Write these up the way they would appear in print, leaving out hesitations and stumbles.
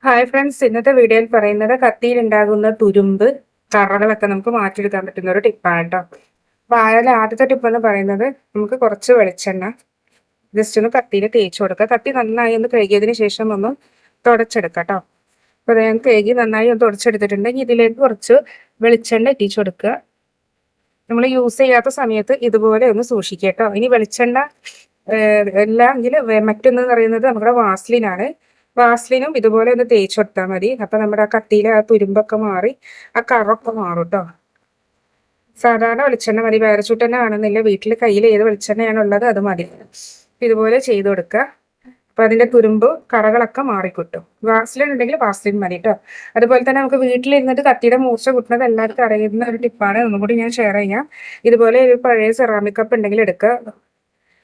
Hi friends, ഇന്നത്തെ വീഡിയോയിൽ പറയുന്നത് കത്തിയിൽ ഉണ്ടാകുന്ന തുരുമ്പ് കറകളൊക്കെ നമുക്ക് മാറ്റിയെടുക്കാൻ പറ്റുന്ന ഒരു ടിപ്പാണ് കേട്ടോ. അപ്പൊ അതിൽ ആദ്യത്തെ ടിപ്പ് എന്ന് പറയുന്നത് നമുക്ക് കുറച്ച് വെളിച്ചെണ്ണ ജസ്റ്റ് ഒന്ന് കത്തിയിൽ തേച്ച് കൊടുക്കുക. കത്തി നന്നായി ഒന്ന് കഴുകിയതിന് ശേഷം ഒന്ന് തുടച്ചെടുക്കാം കേട്ടോ. അപ്പൊ ഞാൻ കഴുകി നന്നായി ഒന്ന് തുടച്ചെടുത്തിട്ടുണ്ടെങ്കിൽ ഇതിലേക്ക് കുറച്ച് വെളിച്ചെണ്ണ ഇട്ടിച്ചു കൊടുക്കുക. നമ്മൾ യൂസ് ചെയ്യാത്ത സമയത്ത് ഇതുപോലെ ഒന്ന് സൂക്ഷിക്കുക കേട്ടോ. ഇനി വെളിച്ചെണ്ണ എങ്കിൽ മറ്റൊന്ന് പറയുന്നത് നമ്മുടെ വാസ്ലിനാണ്. വാസ്ലിനും ഇതുപോലെ ഒന്ന് തേച്ച് കൊടുത്താൽ മതി. അപ്പൊ നമ്മുടെ ആ കത്തിയിലെ ആ തുരുമ്പൊക്കെ മാറി ആ കറൊക്കെ മാറും കേട്ടോ. സാധാരണ വെളിച്ചെണ്ണ മതി, പാരച്ചൂട്ട് തന്നെ ആണെന്നില്ല, വീട്ടിൽ കയ്യിൽ ഏത് വെളിച്ചെണ്ണയാണ് ഉള്ളത് അത് മതി. ഇതുപോലെ ചെയ്ത് കൊടുക്കുക. അപ്പൊ അതിന്റെ തുരുമ്പ് കറകളൊക്കെ മാറിക്കിട്ടും. വാസ്ലിൻ ഉണ്ടെങ്കിൽ വാസ്ലിൻ മതി കേട്ടോ. അതുപോലെ തന്നെ നമുക്ക് വീട്ടിലിരുന്നിട്ട് കത്തിയുടെ മൂർച്ച കൂട്ടുന്നത് എല്ലാവർക്കും അറിയുന്ന ഒരു ടിപ്പാണ്. ഒന്നും കൂടി ഞാൻ ഷെയർ ചെയ്യാം. ഇതുപോലെ ഒരു പഴയ സെറാമിക് കപ്പ് ഉണ്ടെങ്കിൽ എടുക്കുക.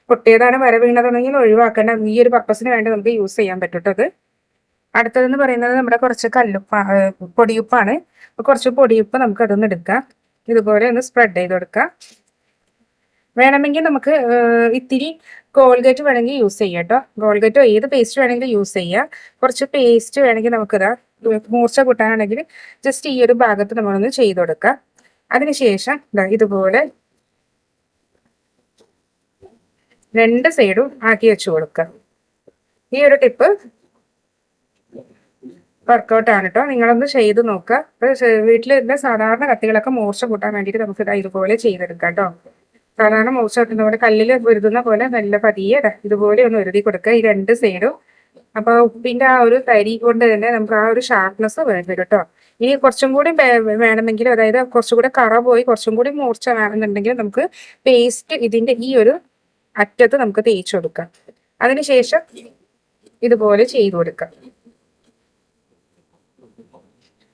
പൊട്ടിയതാണ്, വര വീണതുണ്ടെങ്കിൽ ഒഴിവാക്കേണ്ട. ഈ ഒരു പർപ്പസിന് വേണ്ടി നമുക്ക് യൂസ് ചെയ്യാൻ പറ്റും അത്. അടുത്തതെന്ന് പറയുന്നത് നമ്മുടെ കുറച്ച് പൊടിയുപ്പാണ്. കുറച്ച് പൊടിയുപ്പ് നമുക്ക് അതൊന്ന് എടുക്കാം. ഇതുപോലെ ഒന്ന് സ്പ്രെഡ് ചെയ്ത് കൊടുക്കാം. വേണമെങ്കിൽ നമുക്ക് ഇത്തിരി കോൾഗേറ്റ് വേണമെങ്കിൽ യൂസ് ചെയ്യാം കേട്ടോ. കോൾഗേറ്റോ ഏത് പേസ്റ്റ് വേണമെങ്കിലും യൂസ് ചെയ്യാം. കുറച്ച് പേസ്റ്റ് വേണമെങ്കിൽ നമുക്കിതാ മൂർച്ച കൂട്ടാനാണെങ്കിൽ ജസ്റ്റ് ഈ ഒരു ഭാഗത്ത് നമ്മളൊന്ന് ചെയ്ത് കൊടുക്കാം. അതിനുശേഷം ഇതുപോലെ രണ്ട് സൈഡും ആക്കി വെച്ച് കൊടുക്കുക. ഈ ഒരു ടിപ്പ് വർക്കൗട്ട് ആണ് കേട്ടോ. നിങ്ങളൊന്ന് ചെയ്ത് നോക്കുക. വീട്ടിലിരുന്ന സാധാരണ കത്തികളൊക്കെ മൂർച്ച കൂട്ടാൻ വേണ്ടിയിട്ട് നമുക്ക് ഇതുപോലെ ചെയ്തെടുക്കാം കേട്ടോ. സാധാരണ മൂർച്ച കിട്ടുന്ന പോലെ കല്ലിൽ വരുതുന്ന പോലെ നല്ല പതിയെ ഇതുപോലെ ഒന്ന് ഒരുതി കൊടുക്കുക ഈ രണ്ട് സൈഡും. അപ്പൊ ഉപ്പിന്റെ ആ ഒരു തരി കൊണ്ട് തന്നെ നമുക്ക് ആ ഒരു ഷാർപ്നെസ് വരും കേട്ടോ. ഇനി കുറച്ചും കൂടി വേണമെങ്കിൽ, അതായത് കുറച്ചും കൂടെ കറ പോയി കുറച്ചും കൂടി മൂർച്ച വേണമെന്നുണ്ടെങ്കിൽ നമുക്ക് പേസ്റ്റ് ഇതിന്റെ ഈ ഒരു അറ്റത്ത് നമുക്ക് തേച്ച് കൊടുക്കാം. അതിനുശേഷം ഇതുപോലെ ചെയ്തു കൊടുക്കാം.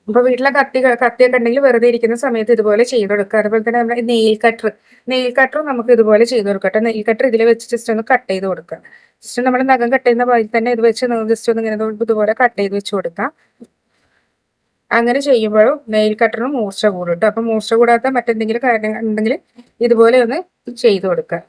അപ്പൊ വീട്ടിലെ കത്തിയൊക്കെ ഉണ്ടെങ്കിൽ വെറുതെ ഇരിക്കുന്ന സമയത്ത് ഇതുപോലെ ചെയ്ത് കൊടുക്കുക. അതുപോലെ തന്നെ നമ്മുടെ നെയിൽ കട്ടറും നമുക്ക് ഇതുപോലെ ചെയ്ത് കൊടുക്കട്ടെ. നെയിൽ കട്ടർ ഇതിൽ വെച്ച് ജസ്റ്റ് ഒന്ന് കട്ട് ചെയ്ത് കൊടുക്കുക. ജസ്റ്റ് നമ്മൾ നഖം കട്ട് ചെയ്യുന്ന പോലെ തന്നെ ഇത് വെച്ച് ജസ്റ്റ് ഒന്ന് ഇങ്ങനെ ഇതുപോലെ കട്ട് ചെയ്ത് വെച്ച് കൊടുക്കാം. അങ്ങനെ ചെയ്യുമ്പോഴും നെയിൽ കട്ടറിനും മൂർച്ച കൂടും കേട്ടോ. അപ്പൊ മൂർച്ച കൂടാത്ത മറ്റെന്തെങ്കിലും കാര്യങ്ങൾ ഉണ്ടെങ്കിൽ ഇതുപോലെ ഒന്ന് ചെയ്ത് കൊടുക്കുക.